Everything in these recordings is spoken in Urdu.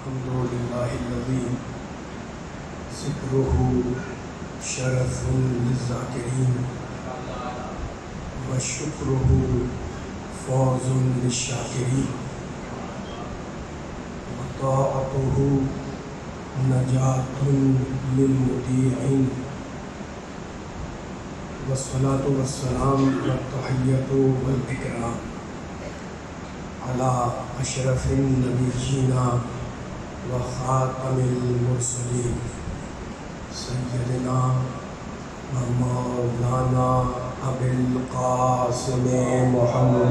الحمد لله الذي ذكره شرف للذاكرين وشكره فوز للشاكرين وطاعته نجاة للمطيعين والصلاة والسلام والتحية والإكرام على أشرف النبيين وخاتم المرسلين سيدنا ومولانا أبي القاسم محمد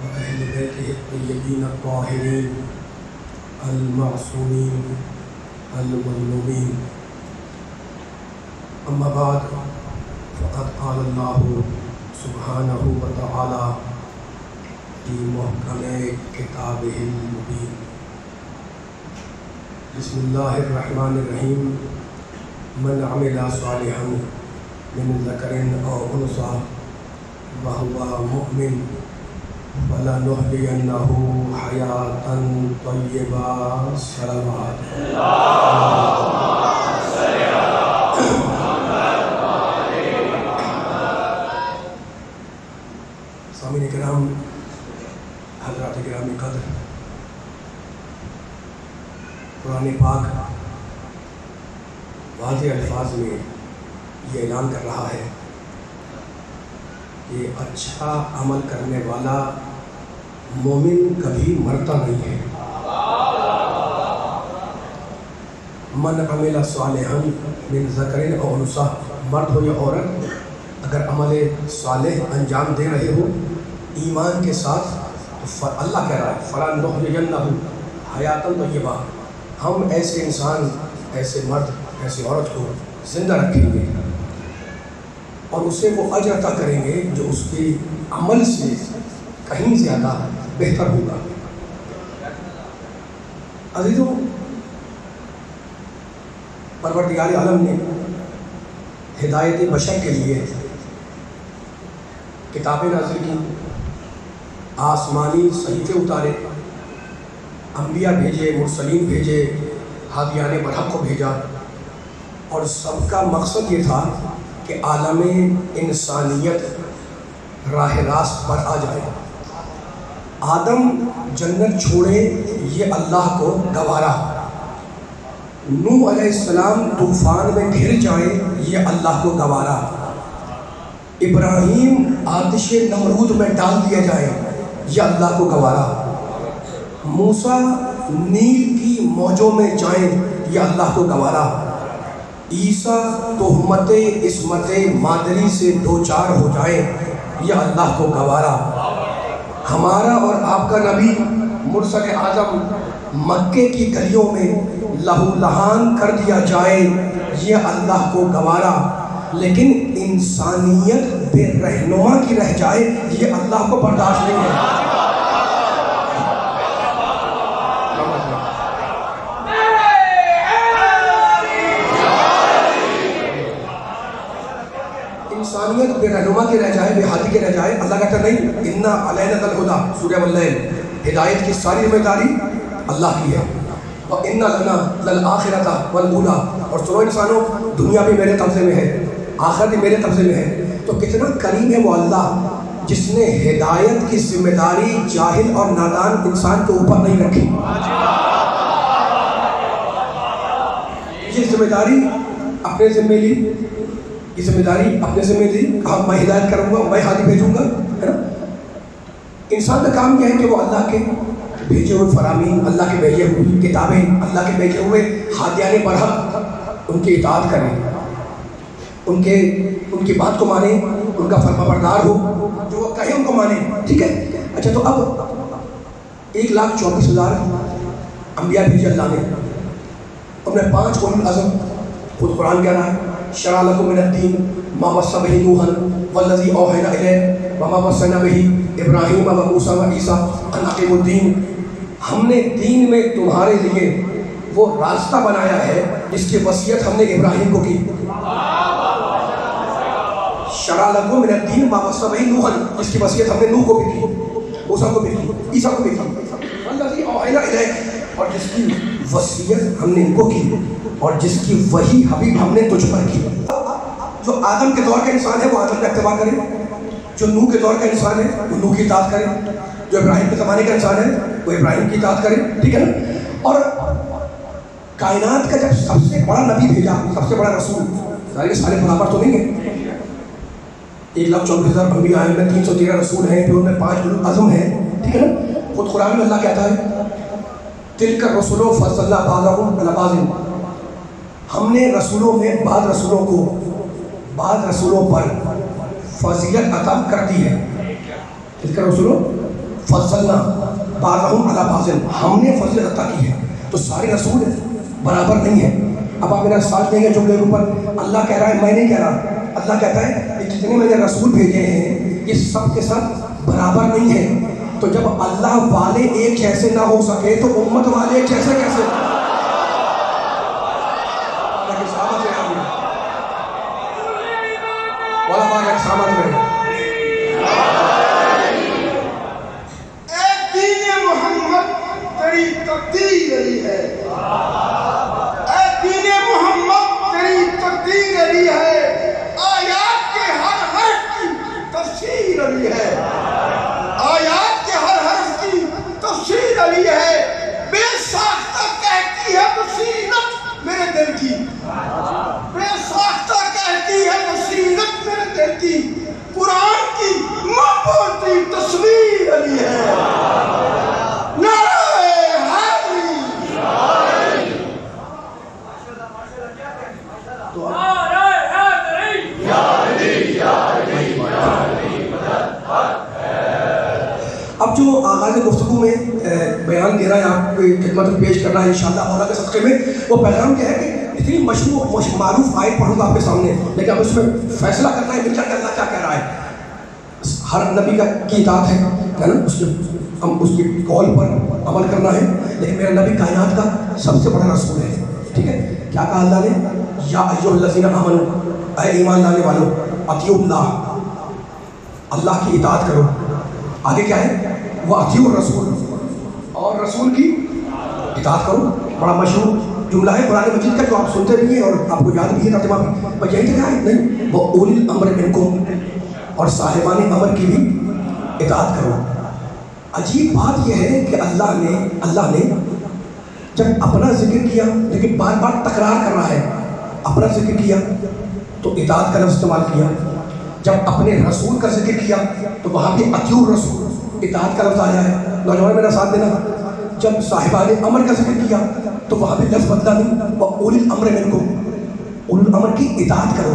وأهل بيته الطيبين الطاهرين المعصومين المظلومين. أما بعد فقد قال الله سبحانه وتعالى في محكم كتابه المبين. بسم الله الرحمن الرحيم. من عمل صالحا من ذكر أو أنثى وهو مؤمن فلنحيينه حياة طيبة. صلوات سامعین کرام، حضرات گرامی قدر، قرآن پاک واضح الفاظ میں یہ اعلان کر رہا ہے کہ اچھا عمل کرنے والا مومن کبھی مرتا نہیں ہے. من عمل صالحا من ذکر او انثی، مرد ہو یا عورت، اگر عمل صالح انجام دے رہے ہو ایمان کے ساتھ تو اللہ کہہ رہا ہے فَلَنُحْيِيَنَّهُ حَيَاةً طَيِّبَةً، ہم ایسے انسان، ایسے مرد، ایسے عورت کو زندہ رکھیں گے اور اسے وہ اجر عطا کریں گے جو اس کے عمل سے کہیں زیادہ بہتر ہوگا. عزیزوں، پروردگار عالم نے ہدایت بشر کے لیے کتابیں نازل کی، آسمانی صحیفے اتارے، انبیاء بھیجے، مرسلین بھیجے، ہادیان برحق کو بھیجا، اور سب کا مقصد یہ تھا کہ عالم انسانیت راہ راست پر آ جائے. آدم جنت چھوڑے یہ اللہ کو گوارا، نوح علیہ السلام طوفان میں گر جائیں یہ اللہ کو گوارا، ابراہیم آتش نمرود میں ڈال دیا جائے یہ اللہ کو گوارا، موسیٰ نیل کی موجوں میں جائیں یہ اللہ کو گوارا، عیسیٰ تہمت عصمت مادری سے دوچار ہو جائیں یہ اللہ کو گوارا، ہمارا اور آپ کا نبی مرسل اعظم مکے کی گلیوں میں لہو لہان کر دیا جائے یہ اللہ کو گوارا، لیکن انسانیت بے رہنما کی رہ جائے یہ اللہ کو برداشت نہیں ہے. انسانیت بے رہنما کی رہ جائے، بے ہادی کی رہ جائے، اللہ کہتا نہیں اِنَّا عَلَيْنَا الْهُدَىٰ، سورہ واللیل، ہدایت کی ساری ذمہ داری اللہ کی ہے. وَإِنَّ لَنَا لَلْآخِرَةَ وَالْأُولَىٰ، اور سنو انسانوں، دنیا بھی میرے قبضے میں ہے، آخرت بھی میرے قبضے میں ہے. تو کتنا کریم ہے وہ اللہ جس نے ہدایت کی ذمہ داری جاہل اور نادان انسان کے اوپر نہیں رکھی. یہ ذمہ داری اپنے ذمہ لی، یہ ذمہ داری اپنے ذمہ لی، کہا میں ہدایت کروں گا، میں ہادی بھیجوں گا، ہے نا. انسان کا کام کیا ہے کہ وہ اللہ کے بھیجے ہوئے فرامین، اللہ کے بھیجے ہوئے کتابیں، اللہ کے بھیجے ہوئے ہادیان برحق ان کی اطاعت کریں، ان کی بات کو مانیں، ان کا فرما بردار ہو، جو وہ کہیں ان کو مانیں. ٹھیک ہے. اچھا، تو اب 1,24,000 انبیاء بھیجے اللہ نے، انہوں نے 5 اولو العزم، خود قرآن کہہ رہا ہے شرع لکم من الدین ما وصی بہ نوحا والذی اوحینا الیک وما وصینا بہ ابراہیم وموسیٰ وعیسیٰ ان اقیموا الدین، ہم نے دین میں تمہارے لیے وہ راستہ بنایا ہے جس کی وصیت ہم نے ابراہیم کو کی. شرع لکم من الدین ما وصی بہ نوحا، جس کی وصیت ہم نے نوح کو بھی کی، موسیٰ کو بھی کی، عیسیٰ کو بھی کی، والذی اوحینا الیک، اور جس کی وصیت ہم نے ان کو کی اور جس کی وحی حبیب ہم نے تجھ پر کی۔ جو آدم کے دور کا انسان ہے وہ آدم کا اتباع کرے، جو نوح کے دور کا انسان ہے وہ نوح کی اطاعت کرے، جو ابراہیم کے زمانے کا انسان ہے وہ ابراہیم کی اطاعت کرے، ٹھیک ہے نا۔ اور کائنات کا جب سب سے بڑا نبی بھیجا، سب سے بڑا رسول، سارے برابر تو نہیں ہیں، 1,24,000 انبیاء ہیں، ان میں 313 رسول ہیں، پھر ان میں 5 اولو العزم ہیں، ٹھیک ہے نا۔ خود قرآن میں اللہ کہتا ہے تلک الرسل فضلنا بعضهم علی بعض، ہم نے رسولوں میں بعض رسولوں پر فضیلت عطا کر دی ہے۔ تلک الرسل فضلنا بعضهم علی بعض، ہم نے فضیلت عطا کی ہے، تو سارے رسول برابر نہیں ہیں۔ اب آپ میرا ساتھ دیں گے جملے کے اوپر، اللہ کہہ رہا ہے، میں نہیں کہہ رہا، اللہ کہتا ہے کہ جتنے میں نے رسول بھیجے ہیں یہ سب کے ساتھ برابر نہیں ہیں، تو جب اللہ والے ایک جیسے نہ ہو سکے تو امت والے ایک جیسے کیسے؟ ایک دین محمد تیری تقدیر علی ہے، ایک دین محمد تیری تقدیر علی ہے، آیات کے ہر حرف کی تفسیر علی ہے، آیات کے ہر حرف کی تفسیر علی ہے، بے ساختہ کہتی ہے بصیرت میرے دل کی، بے ساختہ کہتی ہے بصیرت میرے دل کی، قرآن کی مبعوثی تصویر علی ہے، نعرہ حیدری، اب جو آغاز گفتگو میں بیان دے رہا ہے آپ کو خدمت میں پیش کرنا ہے انشاءاللہ مولا کے صدقے میں، وہ پیغام کیا ہے کہ اتنی مشروع معروف آیت پڑھوں گا آپ کے سامنے، لیکن اب اس میں فیصلہ کرنا ہے مل کر کہ اللہ کیا کہہ رہا ہے۔ ہر نبی کی اطاعت ہے نا، ہم اس کے قول پر عمل کرنا ہے، لیکن میرا نبی کائنات کا سب سے بڑا رسول ہے، ٹھیک ہے۔ کیا کہا اللہ نے؟ یا ایھا الذین آمنوا، اے ایمان لانے والوں، اطیعوا اللہ، اللہ کی اطاعت کرو۔ آگے کیا ہے؟ وہ اطیعوا الرسول، اور رسول کی اطاعت کرو۔ بڑا مشہور جملہ ہے قرآن مجید کا جو آپ سنتے بھی ہیں اور آپ کو یاد بھی ہے ترجمہ بھی، پر یہی تو ہے نہیں، وہ اولی الامر منکم، اور صاحبان امر کی بھی اطاعت کرو۔ عجیب بات یہ ہے کہ اللہ نے جب اپنا ذکر کیا، لیکن بار بار تکرار کر رہا ہے، اپنا ذکر کیا تو اطاعت کا لفظ استعمال کیا، جب اپنے رسول کا ذکر کیا تو وہاں بھی اطیعوا الرسول، اطاعت کا لفظ آیا ہے۔ نوجوان میرا ساتھ دینا، جب صاحبان امر کا ذکر کیا تو وہاں بھی لفظ بدلا نہیں، وَأُولِي الْأَمْرِ مِنْكُمْ، اولو الامر کی اطاعت کرو۔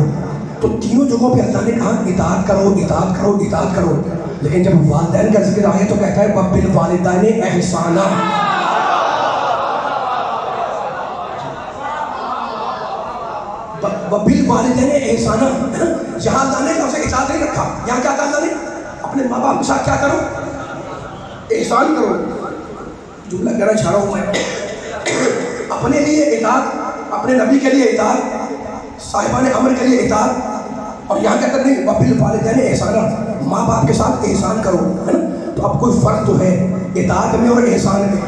تو تینوں جگہوں پہ اللہ نے کہا اطاعت کرو، اطاعت کرو، اطاعت کرو، لیکن جب والدین کا ذکر آئے تو کہتا ہے وَبِالْوَالِدَيْنِ إِحْسَانًا، وَبِالْوَالِدَيْنِ إِحْسَانًا، یہاں اللہ نے لفظ اطاعت نہیں رکھا، یہاں کیا کہا اللہ نے؟ اپنے ماں باپ کے ساتھ کیا کرو؟ احسان کرو۔ جملہ کہنا چاہ رہا ہوں میں، اپنے لیے اطاعت، اپنے نبی کے لیے اطاعت، صاحبان امر کے لیے اطاعت، اور یہاں کہتا نہیں وَبِالْوَالِدَيْنِ إِحْسَانًا، ماں باپ کے ساتھ احسان کرو، ہے نا۔ تو اب کوئی فرق تو ہے اطاعت میں اور احسان میں،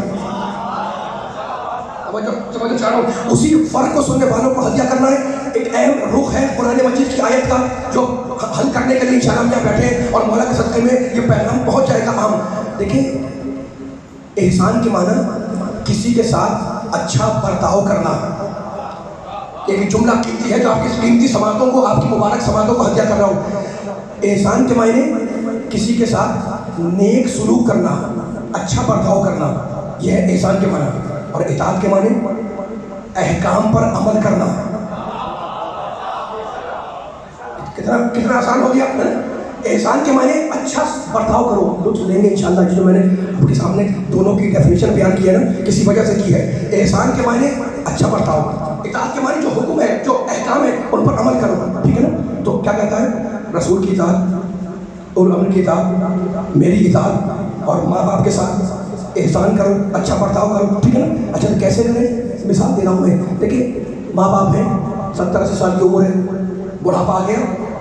سمجھنا چاہ رہا ہوں۔ اسی فرق کو سننے والوں کو ہدیہ کرنا ہے۔ ایک اہم رخ ہے قرآن مجید کی آیت کا جو حل کرنے کے لیے انشاءاللہ ہم یہاں بیٹھے اور مولا کے صدقے میں یہ پیغام پہنچ جائے گا عام۔ دیکھیں، احسان کے معنی کسی کے ساتھ اچھا برتاؤ کرنا، ایک جملہ قیمتی ہے جو آپ کی قیمتی سماعتوں کو، آپ کی مبارک سماعتوں کو ہدیہ کر رہا ہوں۔ احسان کے معنی کسی کے ساتھ نیک سلوک کرنا، اچھا برتاؤ کرنا، یہ ہے احسان کے معنی۔ اور اطاعت کے معنی احکام پر عمل کرنا۔ کتنا آسان ہو گیا ہے نا؟ احسان کے معنی اچھا برتاؤ کرو، لطف لیں گے انشاءاللہ جو میں نے آپ کے سامنے دونوں کی ڈیفینیشن بیان کی ہے نا، کسی وجہ سے کی ہے۔ احسان کے معنی اچھا برتاؤ، اطاعت کے معنی جو حکم ہے، جو احکام ہے ان پر عمل کرو، ٹھیک ہے نا۔ تو کیا کہتا ہے؟ رسول کی اطاعت، اولو الامر کی اطاعت، میری اطاعت، اور ماں باپ کے ساتھ احسان کرو، اچھا برتاؤ کرو، ٹھیک ہے نا۔ اچھا تو کیسے کریں؟ مثال دے رہا ہوں میں، دیکھیں ماں باپ ہیں، 70-80 سال کی عمر ہے، بڑھاپا آ گیا،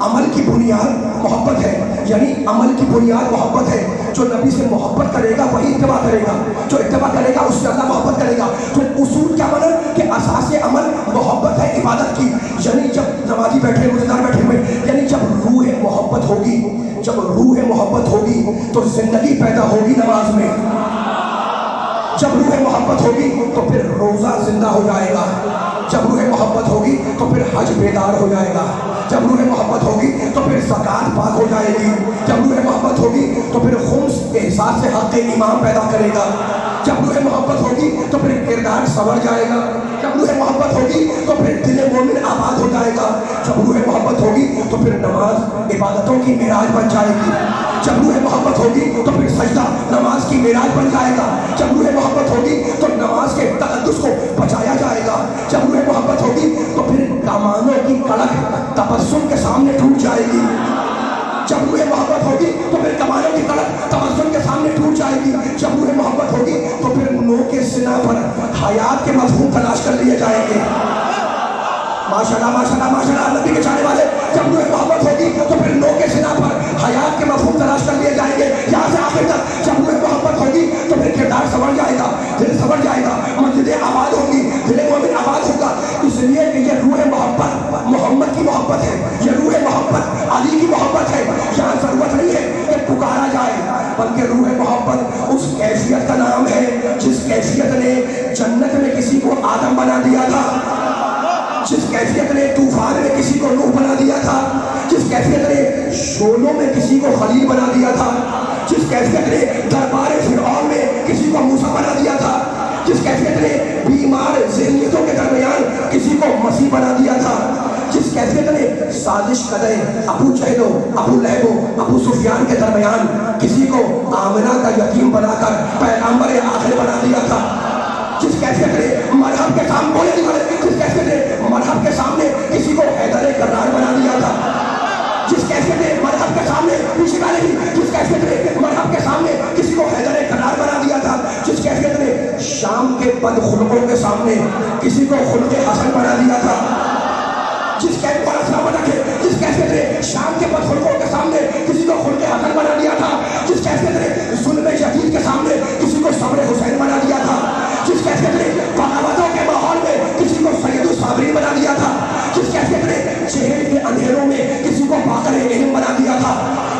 عمل کی بنیاد محبت ہے، یعنی عمل کی بنیاد محبت ہے۔ جو نبی سے محبت کرے گا وہی اتباع کرے گا، جو اتباع کرے گا اس سے اللہ محبت کرے گا۔ تو اصول کیا بنا کہ اساس عمل محبت ہے عبادت کی، یعنی جب نمازی بیٹھے روزدار بیٹھے ہوئے، یعنی جب روح محبت ہوگی، جب روح محبت ہوگی تو زندگی پیدا ہوگی نماز میں۔ جب روح محبت ہوگی تو پھر روزہ زندہ ہو جائے گا، جب روح محبت ہوگی تو پھر حج بیدار ہو جائے گا، جب روح محبت ہوگی تو پھر زکوٰۃ پاک ہو جائے گی، جب روح محبت ہوگی تو پھر خمس احساس سے حق امام پیدا کرے گا، جب روح محبت ہوگی تو پھر کردار سنور جائے گا، جب روح محبت ہوگی تو پھر دل مومن آباد ہو جائے گا، جب روح محبت ہوگی تو پھر نماز عبادتوں کی معراج بن جائے گی، جب روح محبت ہوگی تو پھر سجدہ نماز کی معراج بن جائے گا، جب روح محبت ہوگی تو نماز کے تقدس کو بچایا جائے گا، جب روح محبت ہوگی تو پھر کمانوں کی کڑک تبسم کے سامنے ٹوٹ جائے گی، جب روح محبت ہوگی تو پھر کمانوں کی کڑک تبسم کے سامنے ٹوٹ جائے گی، جب روح محبت ہوگی تو پھر نو کے سنا پر حیات کے مفہوم تلاش کر لیے جائیں گے۔ ماشاءاللہ ماشاءاللہ ماشاءاللہ نبی کے چاہنے والے، جب روح محبت ہوگی تو پھر نو کے سنا پر حیات کے مفہوم تلاش کر لیے جائیں گے یہاں سے آخر تک، جب روح محبت ہوگی تو پھر کردار سنور جائے گا، دل سنور جائے گا، مسجدیں آباد ہوں گی، دل مومن آباد ہوگا، اس لیے کہ یہ روح محبت محمد کی محبت ہے، یہ روح محبت علی کی محبت ہے۔ یہاں ضرورت نہیں ہے کہ پکارا جائے، بلکہ روح محبت اس کیفیت کا نام ہے جس کیفیت نے جنت میں کسی کو آدم بنا دیا تھا، جس کیفیت نے طوفان میں کسی کو نوح بنا دیا تھا، جس کیفیت نے شولوں میں کسی کو خلیل بنا دیا تھا، جس کیفیت نے دربار فرعون میں کسی کو موسیٰ بنا دیا تھا، جس کیفیت نے بیمار ذہنیتوں کے درمیان کسی کو مسیح بنا دیا تھا، جس کیفیت نے سازش کدے ابو جہل و ابو لہب و ابو سفیان کے درمیان کسی کو آمنہ کا یتیم بنا کر پیغمبر آخر بنا دیا تھا، جس کیفیت نے مرحب کے سامنے بولے نہیں بولے، جس کیفیت نے مرحب کے سامنے کسی کو حیدر کرار بنا دیا تھا، جس کیفیت نے مرحب کے سامنے پیچھے گانے کی، جس کیفیت نے مرحب کے سامنے کسی کو حیدر کرار بنا دیا تھا، جس کیفیت نے شام کے بد خلقوں کے سامنے کسی کو خلق حسن بنا دیا تھا، جس کیفیت نے شام کے بد خلقوں کے سامنے کسی کو خلق حسن بنا دیا تھا، جس کیفیت نے ظلم شدید کے سامنے کسی کو صبر حسین بنا دیا تھا، جس کیفیت نے بغاوتوں کے ماحول میں کسی کو سید الصابرین بنا دیا تھا، جس کیفیت نے جہل کے اندھیروں میں کسی کو باقر علم بنا دیا تھا،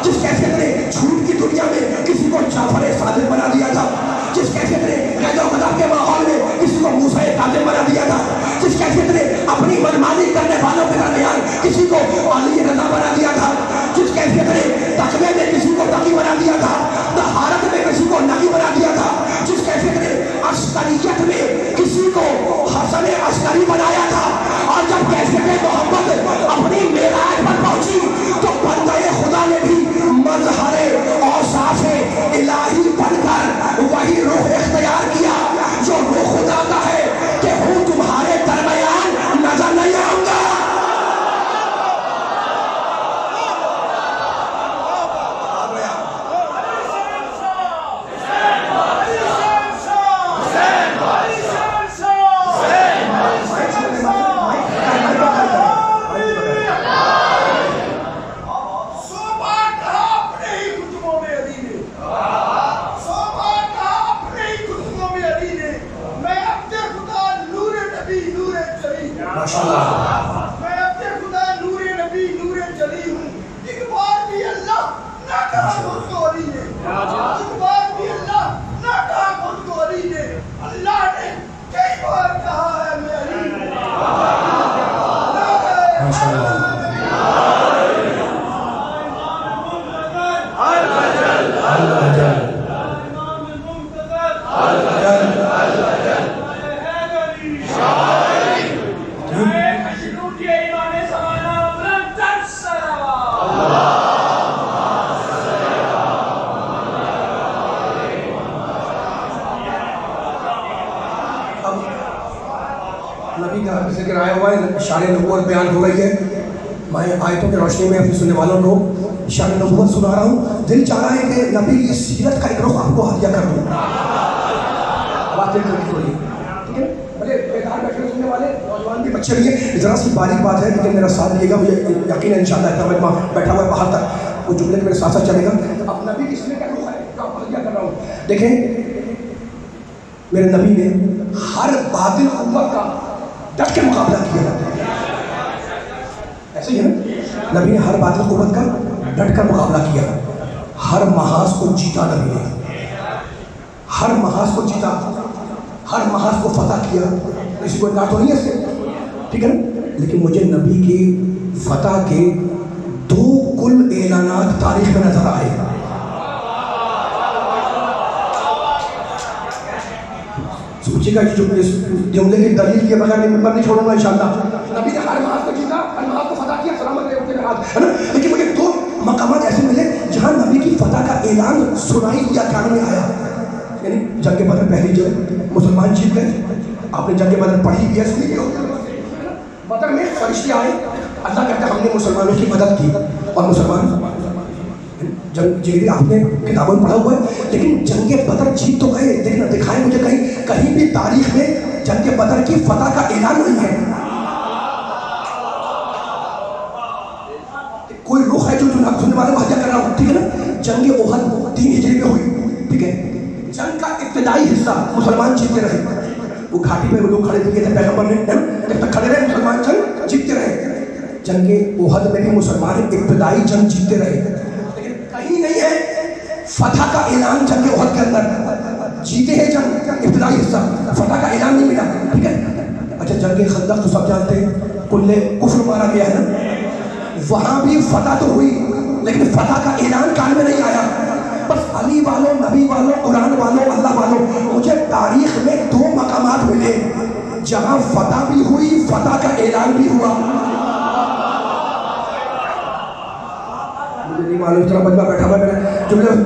جس کیفیت نے جھوٹ کی دنیا میں کسی کو جعفر صادق بنا دیا تھا، جس کیفیت نے قید و غضب کے ماحول میں کسی کو موسیٰ کاظم بنا دیا تھا، جس کیفیت نے اپنی منمانی کرنے والوں کے درمیان کسی کو علی رضا بنا دیا تھا، جس کیفیت نے تقوی میں کسی کو تقی بنا دیا تھا، طہارت میں کسی کو نقی بنا دیا تھا، جس کیفیت نے عسکریت میں کسی کو حسن عسکری بنایا تھا، اور جب کیفیت محمد اپنی معراج پر پہنچی تو بندہ خدا نے بھی مظہر اوصاف الہی بن کر وہی روح اختیار کیا جو روح خدا کا ہے کہ ہوں تمہارے درمیان نظر نہیں آؤں گا۔ شان نبوت بیان ہو رہی ہے، میں آیتوں کی روشنی میں اپنے سننے والوں کو شان نبوت سنا رہا ہوں۔ دل چاہ رہا ہے کہ نبی کی سیرت کا ایک رخ آپ کو ہدیہ کر دوں۔ بات ٹھیک ہے، بھلے بیکار بیٹھے سننے والے نوجوان کے بچے بھی ہیں. ذرا سی باریک بات ہے لیکن میرا ساتھ دیے گا, مجھے یقین ہے انشاءاللہ اتنا میں وہاں بیٹھا ہوا ہے باہر تک, وہ جملے میرے ساتھ ساتھ چلے گا. اب نبی کس میں کا روح ہے جو آپ کر رہا ہوں. دیکھیں میرے نبی نے ہر باطل قوت کا ڈٹ کے مقابلہ کیا. ایسے ہی ہے نا, نبی نے ہر باطل قوت کا ڈٹ کر مقابلہ کیا. ہر محاذ کو جیتا نبی نے, ہر محاذ کو جیتا, ہر محاذ کو فتح کیا. کسی کو انکار تو نہیں ہے اس سے, ٹھیک ہے نا. لیکن مجھے نبی کی فتح کے 2 کل اعلانات تاریخ میں نظر آئے. سوچے گا جملے کی دلیل کے بغیر میں نہیں چھوڑوں گا انشاءاللہ. نبی نے ہر محاذ کو جیتا, ہر محاذ کو فتح کیا, سلامت رہے کے بعد, ہے نا. لیکن مجھے 2 مقامات ایسے ملے جہاں نبی کی فتح کا اعلان سنائی دیا کان میں آیا. یعنی جنگ بدر پہلی جنگ مسلمان جیت گئے. آپ نے جنگ بدر پڑھی بھی ہے, سنی بھی ہوگی. بدر میں فرشتے آئے, اللہ کہتا ہے ہم نے مسلمانوں کی مدد کی اور مسلمان جنگ جیت. آپ نے کتابوں میں پڑھا ہوا ہے, لیکن جنگ بدر جیت تو گئے. دیکھنا دکھائیں مجھے کہیں بھی تاریخ میں جنگ بدر کی فتح کا اعلان نہیں ہے. کوئی رخ ہے جو سننے والے بھاجا کر رہا ہوں, ٹھیک ہے نا. جنگ احد 3 ہجری میں ہوئی, ٹھیک ہے. جنگ کا ابتدائی حصہ مسلمان جیتتے رہے. وہ گھاٹی پہ وہ لوگ کھڑے ہوئے تھے, پیغمبر نے جب تک کھڑے رہے مسلمان جنگ جیتتے رہے. جنگ احد میں بھی مسلمان ابتدائی جنگ جیتتے رہے, لیکن کہیں نہیں ہے فتح کا اعلان جنگ احد کے اندر. جیتے ہیں جنگ ابتدائی حصہ, فتح کا اعلان نہیں ملا, ٹھیک ہے. اچھا جنگ خندق تو سب جانتے ہیں, کلے کفر مارا گیا ہے نا. وہاں بھی فتح تو ہوئی لیکن فتح کا اعلان کان میں نہیں آیا. بس علی والوں, نبی والوں, قرآن والوں, اللہ والوں, مجھے تاریخ میں 2 مقامات ملے جہاں فتح بھی ہوئی, فتح کا اعلان بھی ہوا. مجھے نہیں معلوم اتنا بجوا بیٹھا ہوا میرے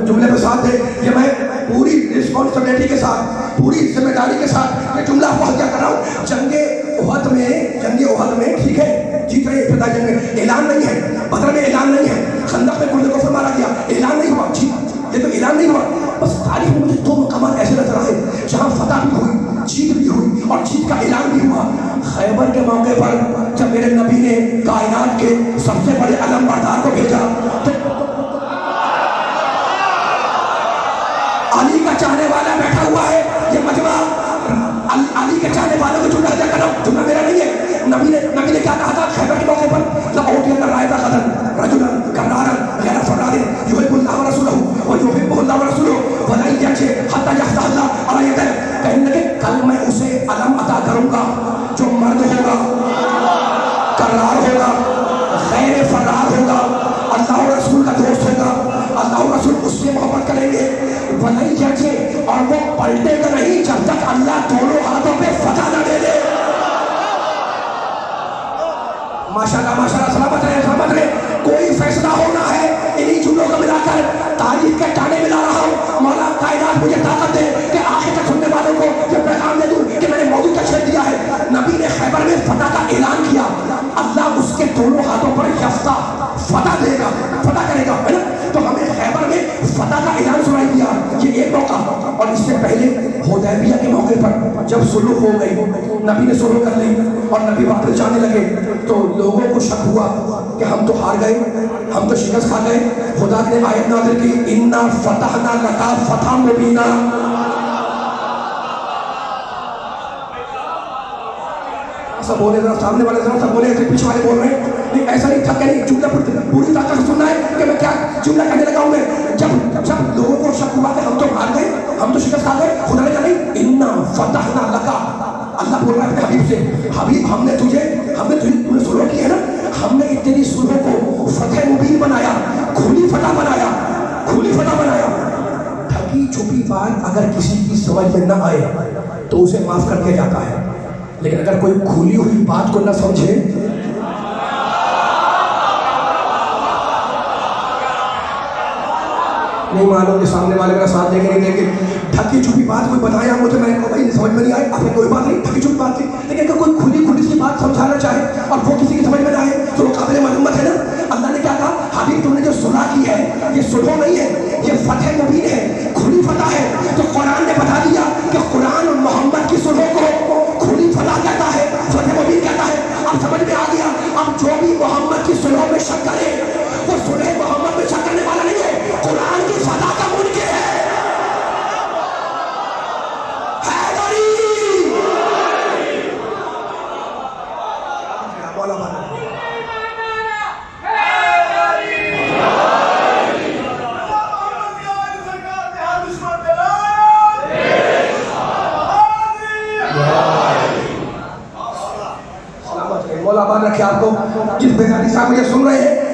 جملے پہ ساتھ دے. یہ میں پوری رسپانسبلٹی کے ساتھ, پوری ذمہ داری کے ساتھ یہ جملہ آپ کیا کر رہا ہوں. جنگ احد میں ٹھیک ہے جیت رہے ابتدائی جنگ میں, اعلان نہیں ہے. بدر میں اعلان نہیں ہے. خندق میں کلے کفر مارا گیا, اعلان نہیں ہوا. یہ تو اعلان نہیں ہوا. بس تاریخ میں مجھے 2 مقامات ایسے نظر آئے جہاں فتح بھی ہوئی, جیت بھی ہوئی اور جیت کا اعلان بھی ہوا. خیبر کے موقع پر جب میرے نبی نے کائنات کے سب سے بڑے علم بردار کو بھیجا تو علی کا چاہنے والا بیٹھا ہوا ہے. یہ مجمع علی کے چاہنے والوں کو جملہ کیا کر رہا ہوں, جملہ میرا نہیں ہے. نبی نے کیا کہا تھا خیبر کے موقع پر, لَأُعْطِيَنَّ الرَّايَةَ غَدًا رَجُلًا كَرَّارًا غَيْرَ فَرَّارٍ يُحِبُّ اللَّهَ وَرَسُولَهُ وَيُحِبُّهُ اللَّهُ وَرَسُولُهُ وَلَن يَنْجِحَ حَتَّى يَفْتَحَ اللَّهُ عَلَى يَدَيْهِ. کہنے لگے کل میں اسے علم عطا کروں گا جو مرد ہوگا, کرار ہوگا, غیر فرار ہوگا, اللہ و رسول کا دوست ہوگا, اللہ و رسول اس سے محبت کریں گے. وَلَن يَنْجِحَ اور وہ پلٹے گا نہیں جب تک اللہ دونوں ہاتھوں پہ فتح نہ دے دے. ماشاءاللہ سلامت رہے. کوئی فیصلہ ہونا ہے انہی جملوں کو ملا کر تاریخ کے ٹانے ملا رہا ہوں. مولا کائنات مجھے طاقت دے کہ آخر تک سننے والوں کو یہ پیغام دے دوں کہ میں نے موضوع کا چھیڑ دیا ہے. نبی نے خیبر میں فتح کا اعلان کیا, اللہ اس کے دونوں ہاتھوں پر یفتہ فتح دے گا, فتح کرے گا, ہے نا. تو ہمیں خیبر میں فتح کا اعلان سنائی دیا. یہ ایک موقع. اور اس سے پہلے حدیبیہ کے موقع پر جب صلح ہو گئی, نبی نے صلح کر لی اور نبی واپس جانے لگے تو لوگوں کو شک ہوا کہ ہم تو ہار گئے, ہم تو شکست کھا گئے. خدا نے آیت نازل کی, اِنَّا فَتَحْنَا لَكَ فَتْحًا مُبِينًا. سب بولے ذرا, سامنے والے ذرا سب بولے, پیچھے والے بول رہے ہیں. ایسا نہیں تھا کہ نہیں جملہ پوری طاقت سے سننا ہے کہ میں کیا جملہ کہنے لگا ہوں میں. جب لوگوں کو شک ہوا کہ ہم تو ہار گئے, ہم تو شکست کھا گئے, خدا نے کہا نہیں, اِنَّا فَتَحْنَا لَكَ. اللہ بول رہا ہے اپنے حبیب سے, حبیب ہم نے تجھے تم نے صلح کی ہے نا, ہم نے اتنی صلح کو فتح مبین بنایا, کھلی فتح بنایا, کھلی فتح بنایا. ڈھکی چھپی بات اگر کسی کی سمجھ میں نہ آئے تو اسے معاف کر دیا جاتا ہے, لیکن اگر کوئی کھلی ہوئی بات کو نہ سمجھے نہیں معلوم کہ سامنے والے میرا ساتھ دیں گے نہیں دیں گے. ڈھکی چھپی بات کوئی بتایا مجھے, میں کو بھائی سمجھ میں نہیں آئی, آپ نے کوئی بات نہیں, ڈھکی چھپی بات تھی. لیکن اگر کوئی کھلی سی بات سمجھانا چاہے اور وہ کسی کی سمجھ میں نہ آئے تو وہ قابل معلومت ہے نا. اللہ نے کیا کہا, حبیب تم نے جو صلح کی ہے یہ صلح نہیں ہے, یہ فتح مبین ہے, کھلی فتح ہے. تو قرآن نے بتا دیا کہ قرآن اور محمد کی صلح کو کھلی فتح کہتا ہے, فتح مبین کہتا ہے. مجھے سن رہے ہیں؟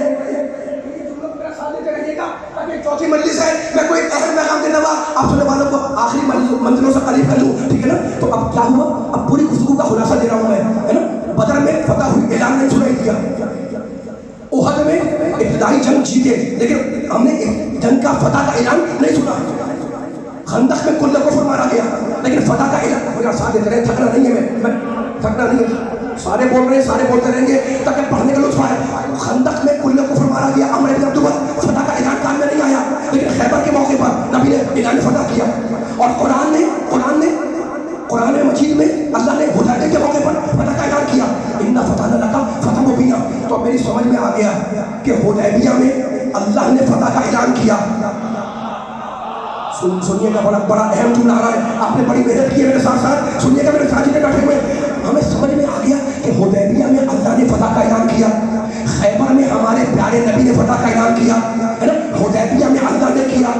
چوتھی مجلس ہے، میں کوئی اہم پیغام دینے والا آپ سننے والوں کو آخری منزلوں سے قریب کر لوں، ٹھیک ہے نا؟ تو اب کیا ہوا؟ اب پوری گفتگو کا خلاصہ دے رہا ہوں میں، ہے نا؟ بدر میں فتح ہوئی، اعلان نہیں سنائی دیا، احد میں ابتدائی جنگ جیتے لیکن ہم نے جنگ کا فتح کا اعلان نہیں سنا، خندق میں کل کفر مارا گیا لیکن فتح کا اعلان، میرا ساتھ دیتے رہے، تھکنا نہیں ہے، میں تھکنا نہیں ہے، سارے بول رہے ہیں، سارے بولتے رہیں گے تاکہ پڑھنے کا لطف آئے۔ خندق میں کل کفر مارا گیا، عمر بن عبد العزیز، فتح کا اعلان کان میں نہیں آیا لیکن خیبر کے موقع پر نبی نے اعلان فتح کیا، اور قرآن مجید میں اللہ نے حدیبیہ کے موقع پر فتح کا اعلان کیا، اِنَّا فَتَحْنَا لَكَ فَتْحًا مُبِينًا۔ تو میری سمجھ میں آ گیا کہ حدیبیہ میں اللہ نے فتح کا اعلان کیا۔ سنیے گا، بڑا اہم جملہ آ رہا ہے، آپ نے بڑی محنت کی ہے میرے ساتھ ساتھ، سنیے گا میرے ساتھ جتنے بیٹھے ہوئے، ہمیں سمجھ میں آ گیا کہ حدیبیہ میں اللہ نے فتح کا اعلان کیا، خیبر میں ہمارے پیارے نبی نے فتح کا اعلان کیا، ہے نا؟ حدیبیہ میں اللہ نے کیا،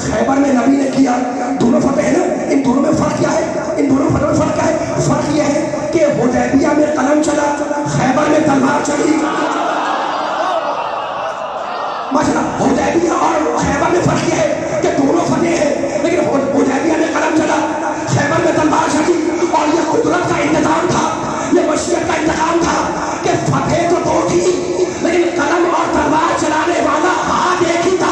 خیبر میں نبی نے کیا، دونوں فتح ہے نا؟ ان دونوں میں فرق کیا ہے؟ ان دونوں فتح میں فرق کیا ہے؟ فرق یہ ہے کہ حدیبیہ میں قلم چلا، خیبر میں تلوار چلی۔ ماشاءاللہ، حدیبیہ اور خیبر میں فرق یہ ہے کہ دونوں فتح ہیں لیکن حدیبیہ میں قلم چلا، خیبر میں تلوار چلی، اور یہ قدرت کا انتظام تھا، یہ مشیت کا انتظام تھا کہ فتح تو دو تھی لیکن قلم اور تلوار چلانے والا ہاتھ ایک ہی تھا۔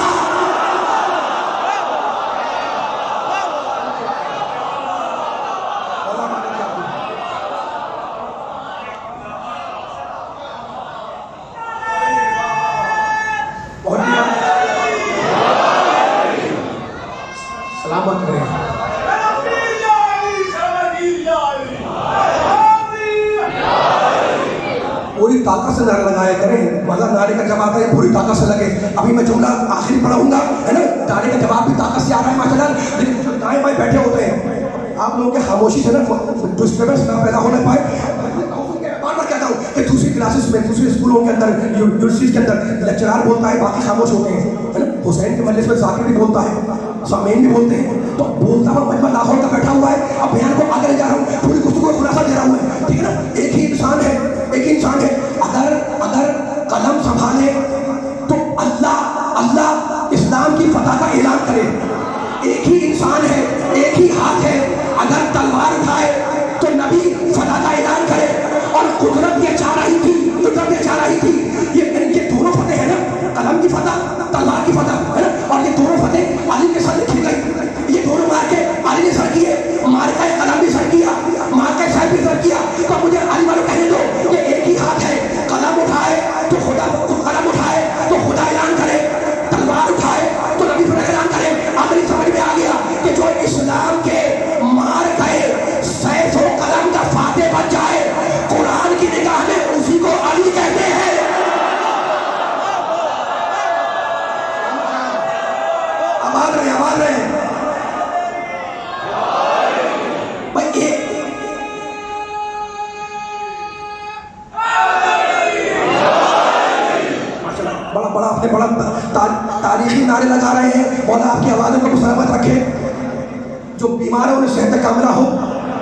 سلامت رہے، پوری طاقت سے نعرے لگائے کریں، مگر نعرے کا جواب ہے پوری طاقت سے لگے۔ ابھی میں جملہ آخری پڑھوں گا، ہے نا؟ نعرے کا جواب بھی طاقت سے آ رہا ہے ماشاءاللہ، لیکن جو دائیں بائیں بیٹھے ہوتے ہیں آپ لوگوں کے خاموشی سے نا ڈسٹربنس نہ پیدا ہونے پائے۔ بار بار کہتا ہوں کہ دوسری کلاسز میں، دوسرے اسکولوں کے اندر، یونیورسٹیز کے اندر لیکچرار بولتا ہے، باقی خاموش ہوتے ہیں، ہے نا؟ حسین کے مجلس میں ذاکر بھی بولتا ہے، سامعین بھی بولتے ہیں، تو بولتا ہوا مجمع لاہور کا بیٹھا ہوا ہے، اب بیان کو آگے لے جا رہا ہوں، پوری گفتگو کا خلاصہ دے رہا ہوں میں، ٹھیک ہے نا؟ ایک ہی انسان ہے، اگر قلم سنبھالے تو اللہ اسلام کی فتح کا اعلان کرے، ایک ہی انسان ہے، ایک ہی ہاتھ ہے، اگر تلوار اٹھائے تو نبی فتح کا اعلان کرے، اور قدرت یہ چاہ رہی تھی، یہ دونوں فتح ہے نا، قلم کی فتح، تلوار کی فتح، ہے نا؟ اور یہ دونوں فتح علی کے سر لکھی گئی، یہ دونوں مارکے علی نے سر کیے، مارکہ قلم بھی سر کیا، مارکہ صاحب بھی سر کیا، تو مجھے علی والوں کہنے دو یہ ایک ہی ہاتھ ہے، قلم اٹھائے تو خدا اعلان کرے، تلوار اٹھائے تو نبی فتح اعلان کرے۔ اب میری سمجھ میں آ گیا کہ جو اسلام کے مار گئے سیف و قلم کا فاتح بن جائے، قرآن کی نگاہ میں اسی کو علی کہتے ہیں۔ آباد رہے بھائی، بڑا اپنے بڑا تاریخی نعرے لگا رہے ہیں، مولا آپ کی آوازوں کو سلامت رکھے، جو بیمار ہے انہیں صحت کاملہ ہو،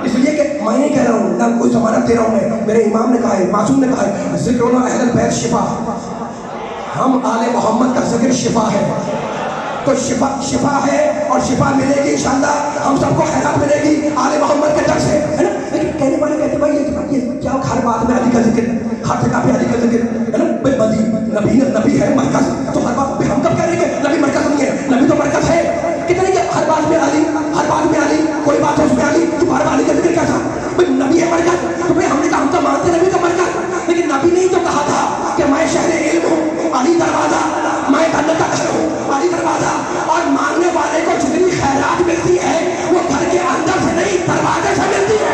اس لیے کہ میں نہیں کہہ رہا ہوں، نہ کوئی ضمانت دے رہا ہوں، میں میرے امام نے کہا ہے، معصوم نے کہا ہے، ذکرنا اہل البیت شفا، ہم آل محمد کا ذکر شفا ہے، تو شفا ہے اور شفا ملے گی انشاءاللہ، ہم سب کو خیرات ملے گی آل محمد کے در سے، ہے نا؟ لیکن کہنے والے کہتے ہیں بھائی یہ کیا ہر بات میں علی کا ذکر، ہر جگہ پہ علی کا ذکر، ہے نا؟ بھائی نبی ہے مرکز، تو ہر بات پہ ہم کب کہہ رہے ہیں کہ نبی مرکز نہیں ہے؟ نبی تو مرکز ہے، کتنے کہ ہر بات میں علی، کوئی بات ہے اس میں علی، تو بار بار علی کا ذکر کیا تھا؟ بھائی نبی ہے مرکز، تو بھائی ہم نے کہا ہم تو مانتے نبی کا مرکز، لیکن نبی نے تو کہا تھا کہ میں شہر علم ہوں، علی دروازہ، میں جنت کا گھر ہوں، علی دروازہ، اور مانگنے والے کو جتنی خیرات ملتی ہے وہ گھر کے اندر سے نہیں دروازے سے ملتی ہے۔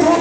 2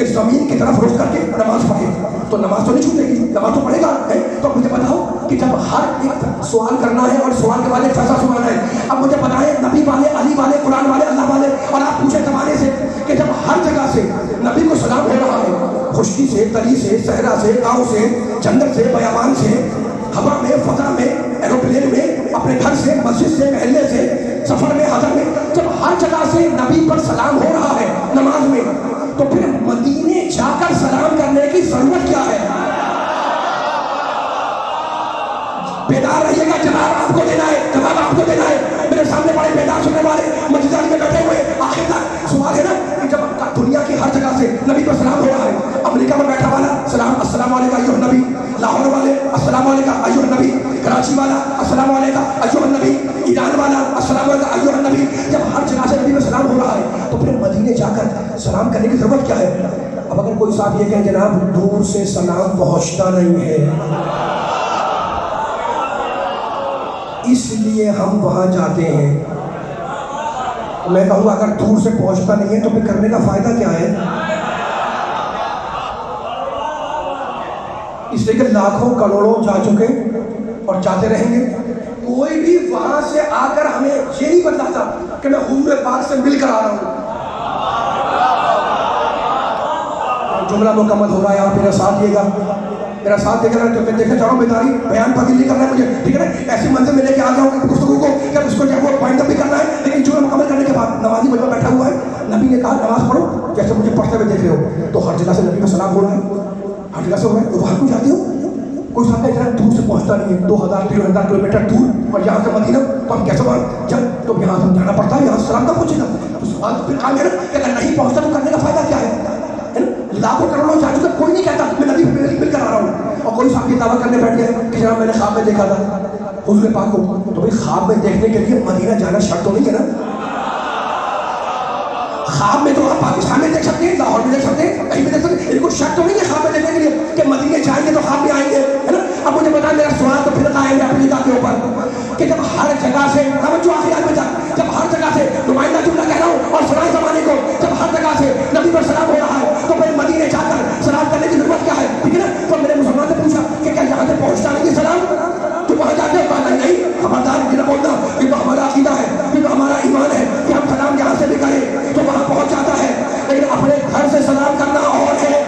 کہ زمین کی طرف رخ کر کے نماز پڑھے، تو نماز تو نہیں چھوٹے گی، نماز تو پڑھے گا. تو مجھے بتاؤ کہ جب ہر ایک سوال کرنا ہے اور سوال کے بعد ایک فیصلہ سنانا ہے، اب مجھے بتائیں نبی والے، علی والے، قرآن والے، اللہ والے، اور آپ پوچھیں زمانے سے کہ جب ہر جگہ سے نبی کو سلام ہو رہا ہے، خشکی سے، تری سے، صحرا سے، گاؤں سے، جنگل سے، بیابان سے، ہوا میں، فضا میں، ایروپلین میں، اپنے گھر سے، مسجد سے، محلے سے، سفر میں، حضر میں، جب ہر جگہ سے نبی پر سلام ہو رہا ہے نماز میں، تو پھر مدینے جا کر سلام کرنے کی ضرورت کیا ہے؟ بیدار رہیے گا، جواب آپ کو دینا ہے، جواب آپ کو دینا ہے. میرے سامنے بڑے بیدار سننے والے مسجد میں بیٹھے ہوئے، آخر تک سوال ہے نا کہ جب دنیا کی ہر جگہ سے نبی پر سلام ہو رہا ہے، امریکہ میں بیٹھا والا سلام، السلام علیکم ایھا النبی، لاہور والے السلام علیکم ایھا النبی، کراچی والا السلام علیکم ایھا النبی، ایران والا السلام علیکم ایھا النبی، جب ہر جگہ سے نبی پر سلام ہو رہا ہے تو پھر مدینے جا کر سلام کرنے کی ضرورت کیا ہے؟ اب اگر کوئی صاحب یہ کہ جناب دور سے سلام پہنچتا نہیں ہے، اس لیے ہم وہاں جاتے ہیں، تو میں کہوں گا اگر دور سے پہنچتا نہیں ہے تو پھر کرنے کا فائدہ کیا ہے؟ اس لیے کہ لاکھوں کروڑوں جا چکے اور جاتے رہیں گے. کوئی بھی وہاں سے آ کر ہمیں یہ نہیں بتاتا کہ میں حضور پاک سے مل کر آ رہا ہوں. جملہ مکمل ہو رہا ہے، آپ میرا ساتھ دیے گا، میرا ساتھ دے کر تو میں دیکھنا چاہ رہا ہوں بیداری بیان پاکی نہیں کرنا ہے مجھے، ٹھیک ہے نا؟ ایسی منزل میں لے کے آ جاؤں گا گفتگو کو کہ اب اس کو جو ہے وہ پوائنٹ اپ بھی کرنا ہے، لیکن جملہ مکمل کرنے کے بعد نمازی مجھ میں بیٹھا ہوا ہے، نبی نے کہا نماز پڑھو جیسے مجھے پڑھتے ہوئے دیکھ رہے ہو، تو ہر جگہ سے نبی کا سلام ہو رہا ہے، ہر جگہ سے ہو رہا ہے، تو وہاں کیوں جاتے ہو؟ کوئی صاحب اتنا دور سے پہنچتا نہیں ہے، 2000-3000 کلومیٹر دور، اور یہاں سے مدینہ تو ہم کیسے وہاں جب تو یہاں سے جانا پڑتا ہے، یہاں سے سلام کا پہنچے گا. تو سوال پھر کام ہے نا کہ اگر نہیں پہنچتا تو کرنے کا فائدہ کیا ہے؟ لاکھوں کروڑوں جا چکے، کوئی نہیں کہتا میں نبی مل کر آ رہا ہوں، اور کوئی صاحب یہ دعویٰ کرنے بیٹھ گیا کہ جناب میں نے خواب میں دیکھا تھا حضور پاک کو. تو بھائی خواب میں دیکھنے کے لیے مدینہ جانا شرط تو نہیں ہے نا؟ خواب میں تو آپ پاکستان میں دیکھ سکتے ہیں، لاہور میں دیکھ سکتے ہیں، کہیں بھی دیکھ سکتے ہیں، ان کو شرط تو نہیں ہے خواب میں دیکھنے کے لیے کہ مدینے جائیں گے تو خواب میں آئیں گے، ہے نا؟ اب مجھے بتائیں میرا سوال تو پھر قائم ہے افریقہ کے اوپر کہ جب ہر جگہ سے توجہ آخری آیت میں جب ہر جگہ سے نمائندہ جملہ کہہ رہا ہوں اور سنائے زمانے کو، جب ہر جگہ سے نبی پر سلام ہو رہا ہے تو پھر مدینے جا کر سلام کرنے کی ضرورت کیا ہے؟ ٹھیک ہے نا؟ تو میرے مسلمان سے پوچھا کہ کیا یہاں سے پہنچتا نہیں سلام؟ تو وہاں جاتے ہو کہا نہیں، خبردار یہ نہ بولنا، یہ تو ہمارا عقیدہ ہے، یہ تو ہمارا ایمان ہے کہ ہم سلام یہاں سے بھی کریں تو وہاں پہنچ جاتا ہے، لیکن اپنے گھر سے سلام کرنا اور ہے.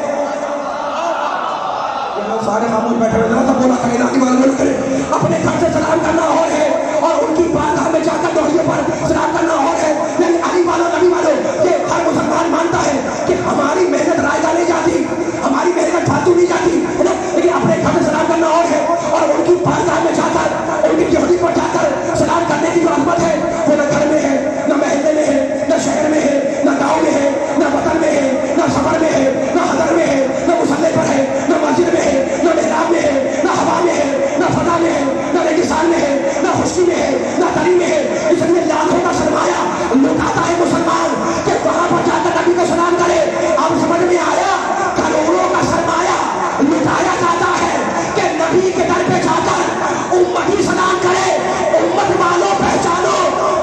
سارے خاموش بیٹھے ہوئے ذرا سا بولا کریں، ناکی والا بول کریں. اپنے گھر سے سلام کرنا اور ہے، اور ان کی بارگاہ میں جا کر دوڑیے پر سلام کرنا اور ہے. یعنی علی والوں، نبی والوں، یہ ہر مسلمان مانتا ہے کہ ہماری محنت رائگاں نہیں جاتی، ہماری محنت فالتو نہیں جاتی، ہے نا؟ لیکن اپنے گھر سے سلام کرنا اور ہے، اور ان کی بارگاہ میں جا کر، ان کی یہودی پر جا کر سلام کرنے کی جو عظمت ہے وہ نہ گھر میں ہے، نہ محلے میں ہے، نہ شہر میں ہے، نہ گاؤں میں ہے، نہ وطن میں ہے، نہ سفر میں ہے، نہ حضر میں ہے، نہ مصلی پر ہے، نہ مسجد میں ہے، نہ محراب میں ہے، نہ ہوا میں ہے، نہ فضا میں ہے، نہ ریگستان میں ہے، نہ خشکی میں ہے، نہ تری میں ہے. اس لیے لاکھوں کا سرمایہ لٹاتا ہے مسلمان کہ وہاں پر جا کر نبی کو سلام کرے. اب سمجھ میں آیا؟ کروڑوں کا سرمایہ لٹایا جاتا ہے کہ نبی کے در پہ جا کر امت ہی سلام کرے. امت والوں پہچانو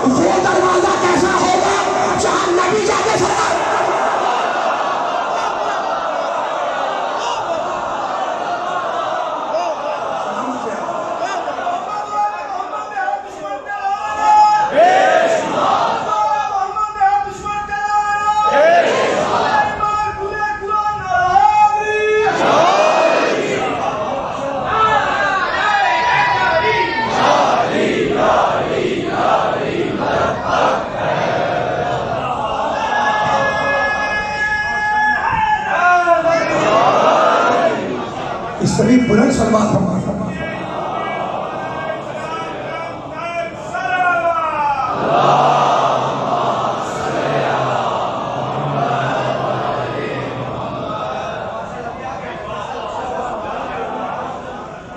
وہ دروازہ کیسا ہوگا جہاں نبی جا کے سلام. اس سے بھی بلند سلوات پڑھنا.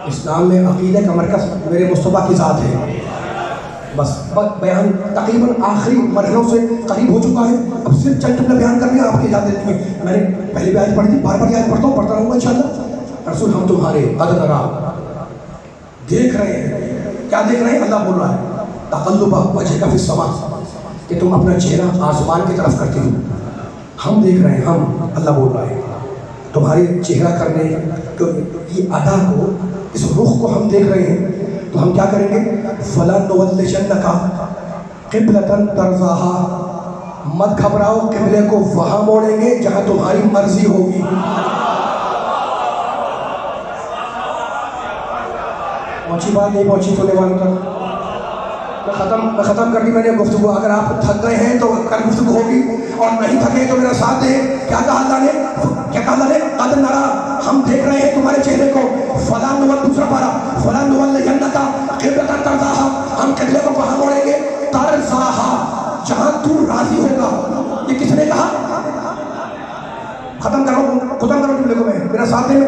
اسلام میں عقیدے کا مرکز میرے مصطفیٰ کی ذات ہے. بس بیان تقریباً آخری مرحلوں سے قریب ہو چکا ہے. اب صرف چند جملے بیان کرنے آپ کی اجازت دیں گے. میں نے پہلے بھی آیت پڑھی تھی، بار بار یہ آیت پڑھتا ہوں، پڑھتا رہوں گا انشاءاللہ. رسول ہم تمہارے قد نرا دیکھ رہے ہیں. کیا دیکھ رہے ہیں؟ اللہ بول رہا ہے تقلب وجہک فی السماء کہ تم اپنا چہرہ آسمان کی طرف کرتے ہو. ہم دیکھ رہے ہیں، ہم اللہ بول رہا ہے تمہاری چہرہ کرنے کی ادا کو، اس رخ کو ہم دیکھ رہے ہیں، تو ہم کیا کریں گے؟ فَلَنُوَلِّيَنَّكَ قِبْلَةً تَرْضَاهَا، مت گھبراؤ، قبلے کو وہاں موڑیں گے جہاں تمہاری مرضی ہوگی۔ پہنچی بات نہیں پہنچی سننے والوں تک؟ میں ختم کر دی میں نے گفتگو۔ اگر آپ تھک گئے ہیں تو کل گفتگو ہوگی، اور نہیں تھکے تو میرا ساتھ دیں۔ کیا کہا اللہ نے؟ قَدْ نَرَىٰ، ہم دیکھ رہے ہیں تمہارے چہرے کو۔ دوسرا پارا، فَلَنُوَلِّيَنَّكَ قِبْلَةً تَرْضَاهَا، ہم قبلے کو وہاں موڑیں گے، تَرْضَاهَا، جہاں تو راضی ہوگا۔ یہ کس نے کہا؟ ختم کرو جملے کو، میں میرا ساتھ دیں۔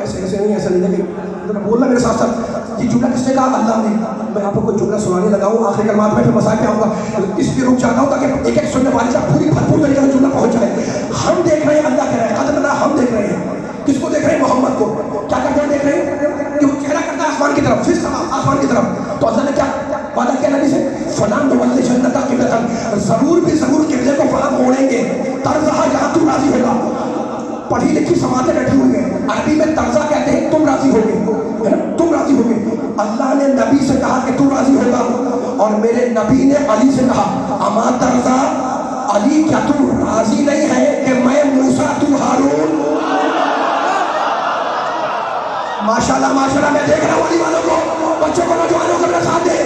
ایسے نہیں لیکن بولنا میرے ساتھ ساتھ۔ یہ جملہ کس نے کہا؟ اللہ نے۔ میں آپ کو کوئی جملہ سنانے لگا ہوں، آخری کلمات میں پھر مسائل پہ آؤں گا، اس لیے رک جاتا ہوں تاکہ ایک ایک سننے والے تک پوری بھرپور طریقے سے جملہ پہنچ جائے۔ ہم دیکھ رہے ہیں، اللہ کہہ رہا ہے قد نرا، ہم دیکھ رہے ہیں۔ کس کو دیکھ رہے ہیں؟ محمد کو۔ کیا کرتے ہیں؟ دیکھ رہے ہیں کہ وہ چہرہ کرتا ہے آسمان کی طرف، پھر آسمان کی طرف۔ تو اللہ نے کیا وعدہ کیا نبی سے؟ فَلَنُوَلِّيَنَّكَ قِبْلَةً، ضرور بھی ضرور قبلے کو وہاں موڑیں گے، تَرْضَاهَا، جہاں تو راضی ہوگا۔ پڑھی لکھی سماعتیں بیٹھی ہوئی ہیں، عربی میں ترضا کہتے ہیں تم راضی ہوگے، تم راضی ہوگے۔ اللہ نے نبی سے کہا کہ تو راضی ہوگا، اور میرے نبی نے علی سے کہا اما ترضا، علی کیا تو راضی نہیں ہے کہ میں موسیٰ تو ہارون؟ ماشاءاللہ ماشاءاللہ، میں دیکھ رہا ہوں علی والوں کو، بچوں کو، نوجوانوں کو میرے ساتھ دے،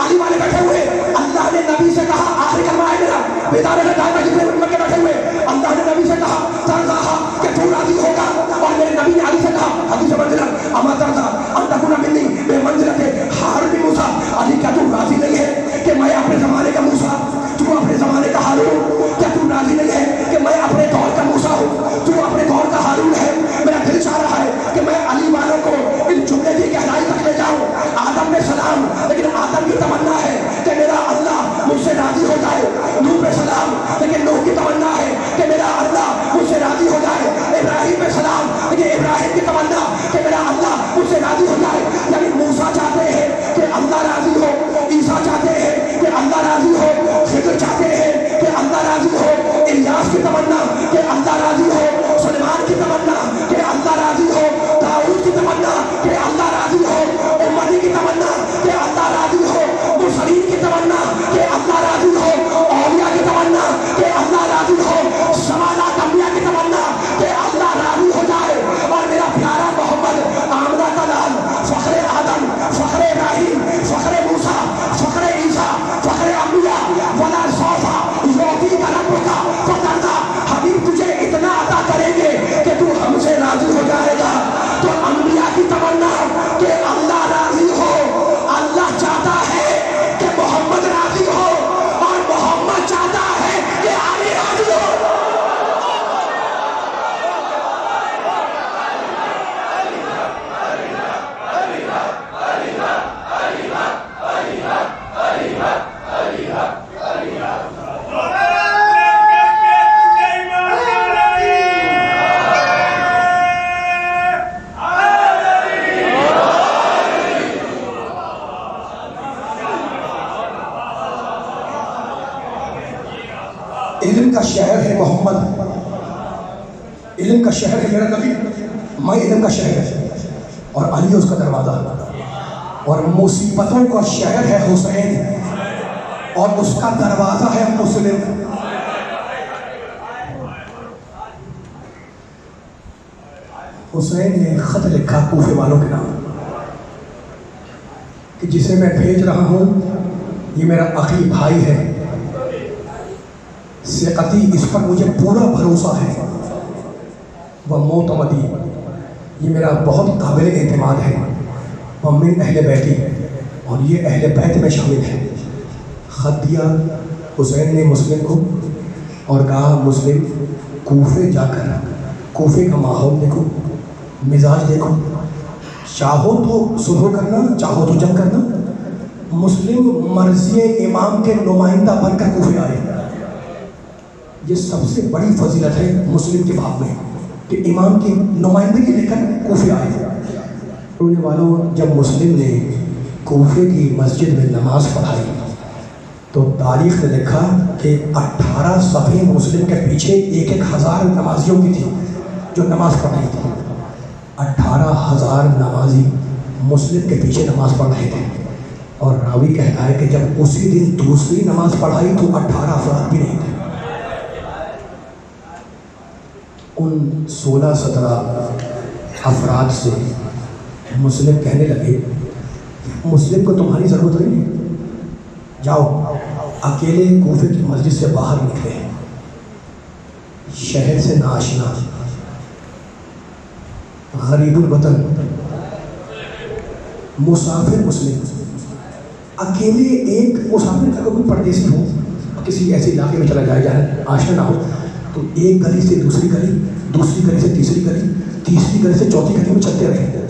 علی والے بیٹھے ہوئے۔ اللہ نے نبی سے کہا، آخری کلمہ ہے میرا، بیدار ہے دائما جتنے منبر کے بیٹھے ہوئے، اللہ نے نبی سے کہا ترضا کہ تو راضی ہوگا، اور میرے نبی نے علی سے کہا حدیث منزلت اما ترضا ان تکون منی بے منزلت ہارون بن موسیٰ، علی کیا تو راضی نہیں ہے کہ میں اپنے زمانے کا موسیٰ، تو اپنے زمانے کا ہارون؟ کیا تو راضی نہیں ہے کہ میں اپنے دور کا موسیٰ ہوں، تو اپنے دور کا ہارون ہے؟ میرا دل چاہ رہا ہے کہ میں علی والوں کو اس جملے کی گہرائی تک لے جاؤں۔ آدم علیہ السلام، لیکن آدم کی تمنا ہے کہ میرا اللہ مجھ سے راضی ہو جائے۔ نوح علیہ السلام، لیکن نوح کی تمنا ہے کہ میرا اللہ مجھ سے راضی ہو جائے۔ ابراہیم علیہ السلام، لیکن ابراہیم کی تمنا کہ میرا اللہ مجھ سے راضی ہو جائے۔ یعنی موسیٰ چاہتے ہیں کہ اللہ راضی ہو، عیسیٰ چاہتے ہیں کہ اللہ راضی ہو، خضر چاہتے ہیں کہ اللہ راضی ہو، الیاس کی تمنا کہ اللہ راضی ہو، سلیمان کی تمنا کہ اللہ راضی ہو، داؤد کی تمنا کہ اللہ راضی ہو، امتی کی تمنا کہ اللہ راضی ہو، مرسلین کی تمنا کہ اللہ راضی ہو، اولیاء کی تمنا کہ اللہ راضی ہو، سماعت انبیاء کی تمنا کہ اللہ راضی ہو جائے۔ اور میرا پیارا محمد، آمنہ کا لال، فخر آدم، فخر ابراہیم، فخر موسیٰ، فخر عیسیٰ، فخر انبیاء، ولا سوف یعطیک ربک فترضی، حبیب تجھے اتنا عطا کریں گے کہ تو ہم سے راضی ہو جائے گا۔ تو انبیاء کی تمنا کہ اللہ راضی ہو، اللہ چاہتا ہے کہ محمد راضی ہو، اور محمد چاہتا ہے کہ علی راضی ہو۔ علم کا شہر ہے محمد، علم کا شہر ہے میرا نبی، میں علم کا شہر ہے، اور علی اس کا دروازہ، اور مصیبتوں کا شہر ہے حسین، اور اس کا دروازہ ہے مسلم۔ حسین نے خط لکھا کوفے والوں کے نام کہ جسے میں بھیج رہا ہوں یہ میرا اخی بھائی ہے، ثقتی، اس پر مجھے پورا بھروسہ ہے، وہ معتمدی، یہ میرا بہت قابل اعتماد ہے، وہ من اہل بیتی، اور یہ اہل بیت میں شامل ہے۔ خط دیا حسین نے مسلم کو، اور کہا مسلم کوفے جا کر کوفے کا ماحول دیکھو، مزاج دیکھو، چاہو تو صلح کرنا، چاہو تو جنگ کرنا۔ مسلم مرضی امام کے نمائندہ بن کر کوفے آئے۔ یہ سب سے بڑی فضیلت ہے مسلم کے باب میں کہ امام کی نمائندگی لے کر کوفے آئے۔ رونے والوں، جب مسلم نے کوفے کی مسجد میں نماز پڑھائی تو تاریخ نے لکھا کہ 18 صفحے مسلم کے پیچھے 1,000 نمازیوں کی تھی جو نماز پڑھ رہی تھی. 18,000 نمازی مسلم کے پیچھے نماز پڑھ رہے تھے. اور راوی کہتا ہے کہ جب اسی دن دوسری نماز پڑھائی تو 18 افراد بھی نہیں تھے. ان 16-17 افراد سے مسلم کہنے لگے مسلم کو تمہاری ضرورت نہیں ہے، جاؤ. اکیلے کوفے کی مسجد سے باہر نکلے، شہر سے ناشنا، غریب الوطن، مسافر مسلم، اکیلے ایک مسافر کا کوئی پردیسی ہو کسی ایسے علاقے میں چلا جائے جہاں آشنا نہ ہو تو ایک گلی سے دوسری گلی، دوسری گلی سے تیسری گلی، تیسری گلی سے چوتھی گلی میں چلتے رہے.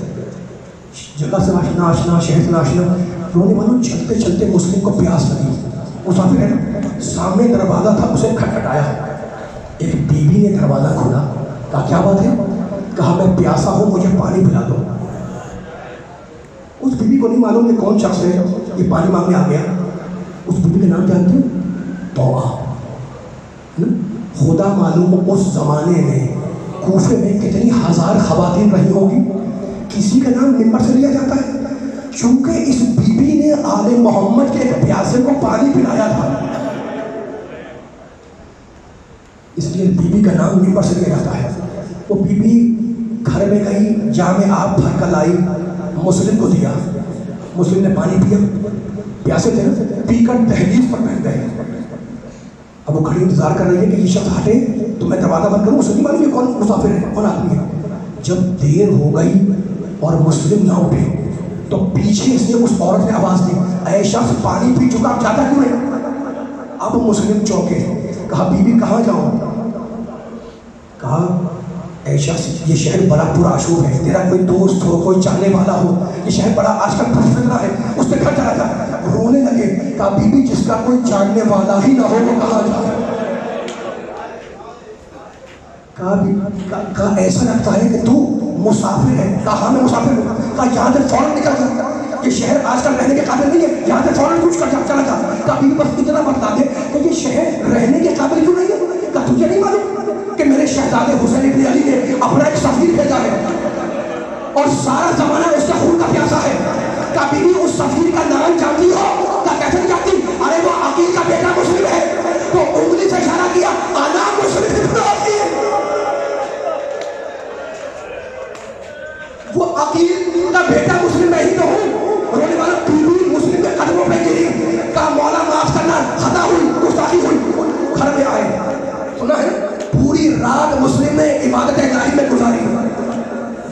جگہ سے آشنا آشنا، شہر سے آشنا، رونے والوں چلتے چلتے مسلم کو پیاس لگی. مسافر ہے نا، سامنے دروازہ تھا، اسے کھٹکھٹایا. ایک بیوی نے دروازہ کھولا، کہا کیا بات ہے؟ کہا میں پیاسا ہوں، مجھے پانی پلا دو. اس بیوی کو نہیں معلوم کہ کون شخص ہے یہ پانی مانگنے آ گیا. اس بیوی کا نام جانتے ہیں؟ توبہ. خدا معلوم اس زمانے میں کوفے میں کتنی ہزار خواتین رہی ہوگی، کسی کا نام ممبر سے لیا جاتا ہے چونکہ اس بیوی نے آل محمد کے ایک پیاسے کو پانی پلایا تھا، اس لیے بیوی کا نام ممبر سے لیا جاتا ہے. وہ بیوی گھر میں گئی، جام آب بھر کر لائی، مسلم کو دیا. مسلم نے پانی پیا، پیاسے تھے نا، پی کر دہلیز پر بیٹھ گئے. اب وہ کھڑی انتظار کر رہی ہے کہ یہ شخص ہٹے تو میں دروازہ بند کروں. اسے نہیں معلوم یہ کون مسافر ہے، کون آدمی ہے. جب دیر ہو گئی اور مسلم نہ اٹھے تو پیچھے سے اس عورت نے آواز دی، اے شخص پانی پی چکا، جاتا کیوں نہیں؟ اب مسلم چونکے، کہا بی بی کہاں جاؤں؟ کہا اے شخص یہ شہر بڑا پرآشوب ہے، تیرا کوئی دوست ہو، کوئی چاہنے والا ہو، یہ شہر بڑا آج کل پرفتنا ہے، اس سے گھر چلا جا. رونے لگے. کہا بی بی جس کا کوئی جاننے والا ہی نہ ہو وہ کہاں جائے؟ کہا ایسا لگتا ہے کہ تو مسافر ہے. کہا ہاں میں مسافر ہوں. کہا یہاں سے فوراً نکل جا، یہ شہر آج کل رہنے کے قابل نہیں ہے، یہاں سے فوراً کچھ کر جا، چلا جا. کہا بی بی بس اتنا بتا دے کہ یہ شہر رہنے کے قابل کیوں نہیں ہے؟ کہا تجھے نہیں معلوم کہ میرے شہزادے حسین ابن علی نے اپنا ایک سفیر بھیجا ہے اور سارا زمانہ اس کے خون کا پیاسا ہے. کہا بی بی اس سفیر کا نام جانتی ہو؟ کہا کیسے نہیں جانتی؟ ارے وہ عقیل کا بیٹا مسلم ہے. تو انگلی سے اشارہ کیا، انا مسلم ابن عقیل. وہ عقیل کا بیٹا مسلم میں ہی تو ہوں. رونے والا بیوی مسلم کے قدموں پہ گری. کہا مولا معاف کرنا، خطا ہوئی، گستاخی ہوئی. گھر میں آئے، سنا ہے پوری رات مسلم نے عبادت الہی میں گزاری.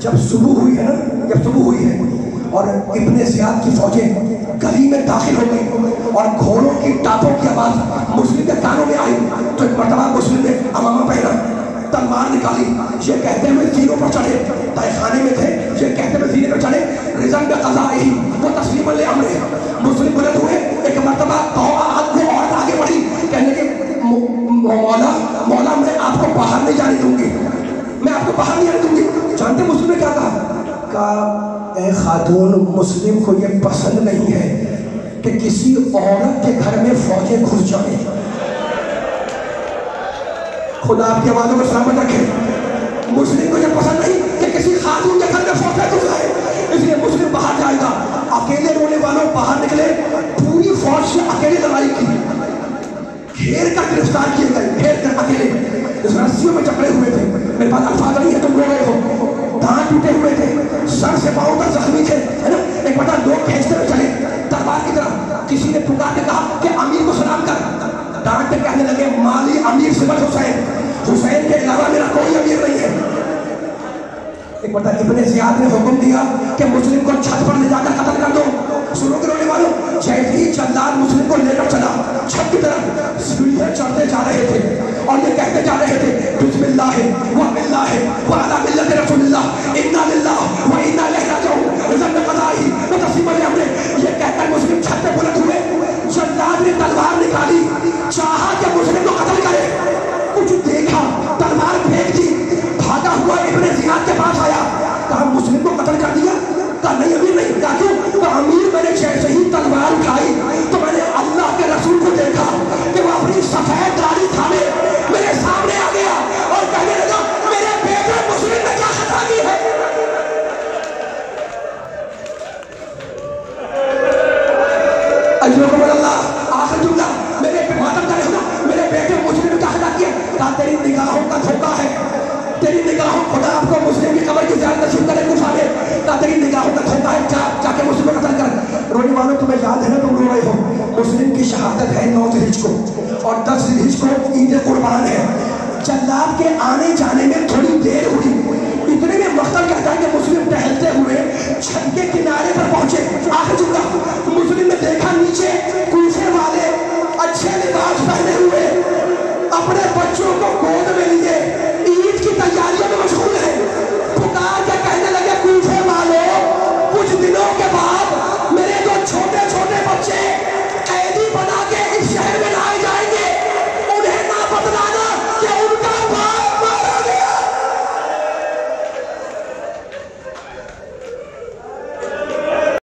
جب صبح ہوئی ہے نا، جب صبح ہوئی ہے اور ابن زیاد کی فوجیں گلی میں داخل ہو گئی اور گھوڑوں کی ٹاپوں کی آواز مسلم کے کانوں میں آئی تو ایک مرتبہ مسلم نے امامہ پہنا، تلوار نکالی، یہ کہتے ہوئے زینوں پر چڑھے. تہہ خانے میں تھے، یہ کہتے ہوئے زینے پر چڑھے، رزن کا قضائی وہ تسلیم الامر. مسلم بلند ہوئے. ایک مرتبہ وہ عورت آگے بڑھی، کہنے کہ مولا میں آپ کو باہر نہیں جانے دوں گی، میں آپ کو باہر نہیں جانے دوں گی. جانتے مسلم نے کیا کہا؟ اے خاتون، مسلم کو یہ پسند نہیں ہے کہ کسی عورت کے گھر میں فوجیں گھس جائیں. خدا آپ کی آوازوں کو سلامت رکھے. مسلم کو یہ پسند نہیں کہ کسی خاتون کے گھر میں فوجیں گھس جائیں، اس لیے مسلم باہر جائے گا. اکیلے رونے والوں باہر نکلے، پوری فوج سے اکیلے لڑائی کی، گھیر کر گرفتار کیے گئے، گھیر کر اکیلے. اس رسیوں میں جکڑے ہوئے تھے، میرے پاس الفاظ نہیں ہے، تم رو رہے ہو. دانت ٹوٹے ہوئے تھے، سر سے پاؤں تک زخمی تھے، ہے نا. ایک بتا لوگ کھینچتے ہوئے چلے تلوار کی طرف. کسی نے پکار کے کہا کہ امیر کو سلام کر. ڈانٹ کے کہنے لگے مالی امیر سمت حسین، حسین کے علاوہ میرا کوئی امیر نہیں ہے. ایک بتا ابن زیاد نے حکم دیا کہ مسلم کو چھت پر لے جا کر قتل کر دو. سنو کے رونے والوں، جیسے ہی جلاد مسلم کو لے کر چلا چھت کی طرف، سیڑھیاں چڑھتے جا رہے تھے اور یہ کہتے جا رہے تھے بسم اللہ و باللہ و علی ملت رسول اللہ انا للہ و انا الیہ راجعون رضا قضائی و تسلیم الامر. یہ کہہ کر مسلم چھت پہ بلند ہوئے. جلاد نے تلوار نکالی، چاہا کہ مسلم کو قتل کرے، کچھ دیکھا، تلوار پھینک دی، بھاگا ہوا ابن زیاد کے پاس آیا، کہا مسلم کو قتل کر دیا. کہا نہیں امیر نہیں. کہا کیوں؟ کہا امیر میں نے جیسے ہی تلوار اٹھائی تو میں نے اللہ کے رسول کو دیکھا کہ وہ اپنی سفید داڑھی تھامے میرے سامنے آ گیا اور کہنے لگا میرے بیٹے مسلم نے کیا خطا کی ہے. اجرکم اللہ. آخر جملہ میرے پہ ماتم کرے ہوگا میرے بیٹے مسلم نے کیا خطا کی ہے. کہا تیری نگاہوں کا دھوکہ ہے, تیری نگاہوں خدا آپ کو مسلم کی قبر کی زیارت نصیب کرے کچھ آگے. کہا تیری نگاہوں کا دھوکہ ہے, جا کے مسلم کو قتل کر. رونے والوں تمہیں یاد ہے نا تم رو رہے ہو, مسلم کی شہادت ہے 9 ذی الحجہ کو اور 10 ذی الحجہ کو عید قربان ہے. جلاد کے آنے جانے میں تھوڑی دیر ہوئی, اتنے میں مختل کہتا ہے کہ مسلم ٹہلتے ہوئے